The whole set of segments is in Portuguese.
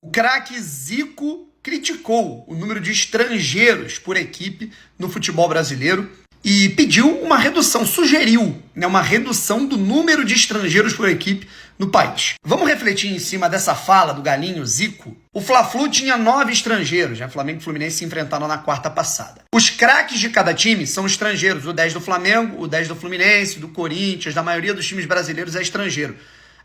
O craque Zico criticou o número de estrangeiros por equipe no futebol brasileiro e pediu uma redução, sugeriu uma redução do número de estrangeiros por equipe no país. Vamos refletir em cima dessa fala do galinho Zico? O Fla-Flu tinha 9 estrangeiros, Flamengo e Fluminense se enfrentaram na quarta passada. Os craques de cada time são estrangeiros, o 10 do Flamengo, o 10 do Fluminense, do Corinthians, da maioria dos times brasileiros é estrangeiro.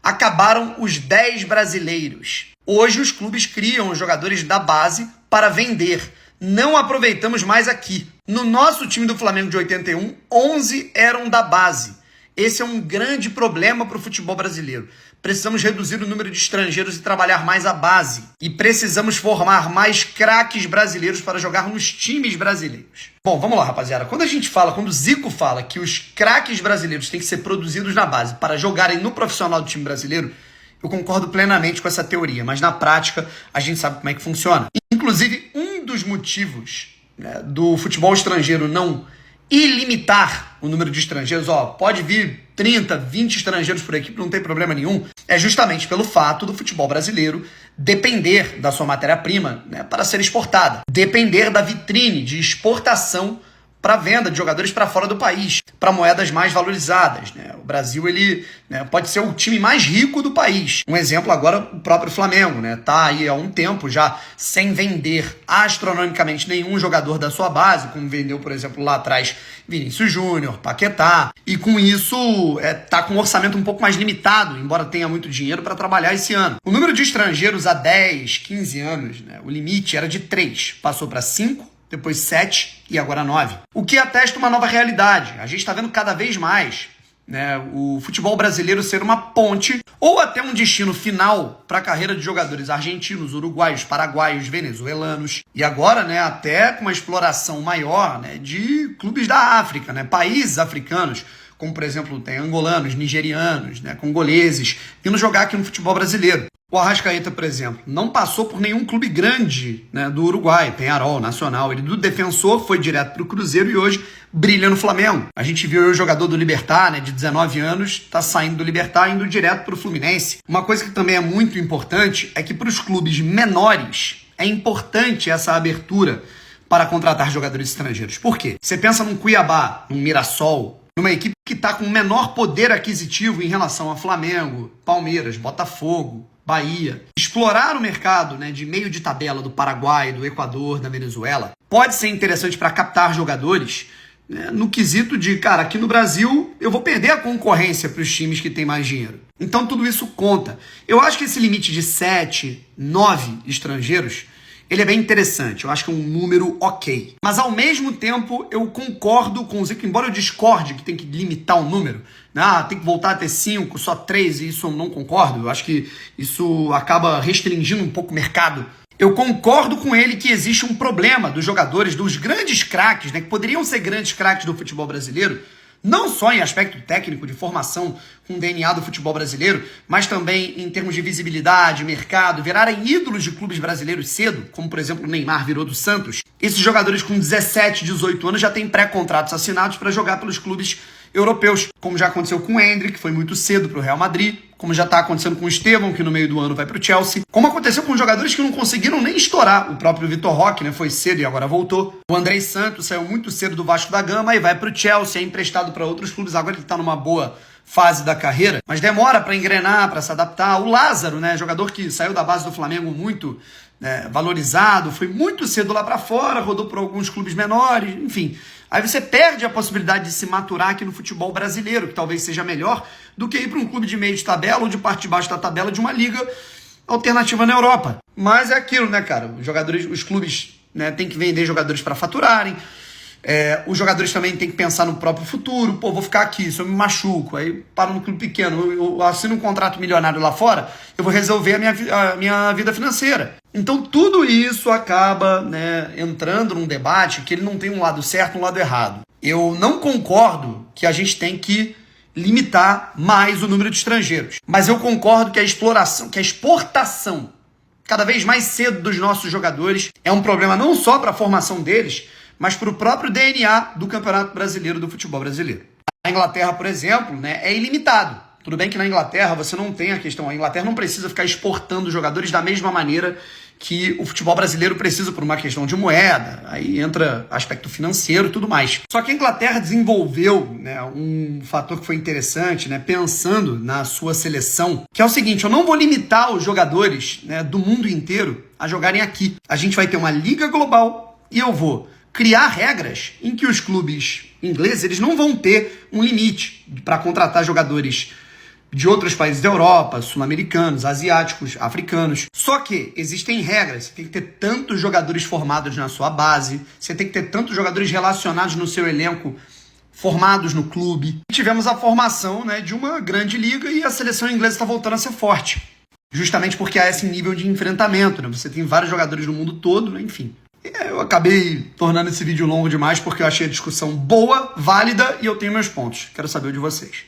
Acabaram os 10 brasileiros. Hoje os clubes criam os jogadores da base para vender. Não aproveitamos mais aqui. No nosso time do Flamengo de 81, 11 eram da base. Esse é um grande problema para o futebol brasileiro. Precisamos reduzir o número de estrangeiros e trabalhar mais a base. E precisamos formar mais craques brasileiros para jogar nos times brasileiros. Bom, vamos lá, rapaziada. Quando o Zico fala que os craques brasileiros têm que ser produzidos na base para jogarem no profissional do time brasileiro, eu concordo plenamente com essa teoria, mas na prática a gente sabe como é que funciona. Inclusive, um dos motivos do futebol estrangeiro não ilimitar o número de estrangeiros, pode vir 30, 20 estrangeiros por equipe, não tem problema nenhum, é justamente pelo fato do futebol brasileiro depender da sua matéria-prima para ser exportada, depender da vitrine de exportação para venda de jogadores para fora do país, para moedas mais valorizadas. O Brasil ele pode ser o time mais rico do país. Um exemplo agora, o próprio Flamengo. Está aí há um tempo já sem vender astronomicamente nenhum jogador da sua base, como vendeu, por exemplo, lá atrás Vinícius Júnior, Paquetá, e com isso está com um orçamento um pouco mais limitado, embora tenha muito dinheiro para trabalhar esse ano. O número de estrangeiros há 10, 15 anos, o limite era de 3, passou para 5, depois 7 e agora 9. O que atesta uma nova realidade. A gente está vendo cada vez mais o futebol brasileiro ser uma ponte ou até um destino final para a carreira de jogadores argentinos, uruguaios, paraguaios, venezuelanos e agora até com uma exploração maior de clubes da África, países africanos, como por exemplo tem angolanos, nigerianos, congoleses, vindo jogar aqui no futebol brasileiro. O Arrascaeta, por exemplo, não passou por nenhum clube grande do Uruguai, Peñarol, Nacional. Ele do Defensor foi direto para o Cruzeiro e hoje brilha no Flamengo. A gente viu o jogador do Libertad, de 19 anos, está saindo do Libertad e indo direto para o Fluminense. Uma coisa que também é muito importante é que para os clubes menores é importante essa abertura para contratar jogadores estrangeiros. Por quê? Você pensa num Cuiabá, num Mirassol, numa equipe que está com menor poder aquisitivo em relação a Flamengo, Palmeiras, Botafogo, Bahia. Explorar o mercado de meio de tabela do Paraguai, do Equador, da Venezuela, pode ser interessante para captar jogadores no quesito de, aqui no Brasil eu vou perder a concorrência para os times que têm mais dinheiro. Então tudo isso conta. Eu acho que esse limite de 7, 9 estrangeiros, ele é bem interessante, eu acho que é um número ok. Mas ao mesmo tempo eu concordo com o Zico, embora eu discorde que tem que limitar o número, tem que voltar a ter 5, só 3, e isso eu não concordo, eu acho que isso acaba restringindo um pouco o mercado. Eu concordo com ele que existe um problema dos jogadores, dos grandes craques, que poderiam ser grandes craques do futebol brasileiro, não só em aspecto técnico, de formação com o DNA do futebol brasileiro, mas também em termos de visibilidade, mercado, virarem ídolos de clubes brasileiros cedo, como por exemplo o Neymar virou do Santos. Esses jogadores com 17, 18 anos já têm pré-contratos assinados para jogar pelos clubes europeus, como já aconteceu com o Endrick, que foi muito cedo para o Real Madrid, como já está acontecendo com o Estevão, que no meio do ano vai para o Chelsea, como aconteceu com jogadores que não conseguiram nem estourar. O próprio Vitor Roque foi cedo e agora voltou. O Andrei Santos saiu muito cedo do Vasco da Gama e vai para o Chelsea, é emprestado para outros clubes, agora ele está numa boa fase da carreira, mas demora para engrenar, para se adaptar. O Lázaro, jogador que saiu da base do Flamengo muito valorizado, foi muito cedo lá para fora, rodou por alguns clubes menores, enfim. Aí você perde a possibilidade de se maturar aqui no futebol brasileiro, que talvez seja melhor do que ir para um clube de meio de tabela ou de parte de baixo da tabela de uma liga alternativa na Europa. Mas é aquilo, cara? Os clubes têm que vender jogadores para faturarem. Os jogadores também têm que pensar no próprio futuro. Vou ficar aqui, se eu me machuco, aí paro no clube pequeno, eu assino um contrato milionário lá fora, eu vou resolver a minha vida financeira. Então tudo isso acaba entrando num debate que ele não tem um lado certo e um lado errado. Eu não concordo que a gente tem que limitar mais o número de estrangeiros, mas eu concordo que a exportação cada vez mais cedo dos nossos jogadores é um problema não só para a formação deles, mas para o próprio DNA do Campeonato Brasileiro, do futebol brasileiro. A Inglaterra, por exemplo, é ilimitado. Tudo bem que na Inglaterra você não tem a questão, a Inglaterra não precisa ficar exportando jogadores da mesma maneira que o futebol brasileiro precisa por uma questão de moeda, aí entra aspecto financeiro e tudo mais. Só que a Inglaterra desenvolveu, né, um fator que foi interessante, né, pensando na sua seleção, que é o seguinte: eu não vou limitar os jogadores, né, do mundo inteiro a jogarem aqui. A gente vai ter uma liga global e eu vou criar regras em que os clubes ingleses eles não vão ter um limite para contratar jogadores de outros países da Europa, sul-americanos, asiáticos, africanos. Só que existem regras. Você tem que ter tantos jogadores formados na sua base, você tem que ter tantos jogadores relacionados no seu elenco, formados no clube. Tivemos a formação, né, de uma grande liga e a seleção inglesa está voltando a ser forte. Justamente porque há esse nível de enfrentamento, né? Você tem vários jogadores no mundo todo, né? Enfim. Eu acabei tornando esse vídeo longo demais porque eu achei a discussão boa, válida e eu tenho meus pontos. Quero saber o de vocês.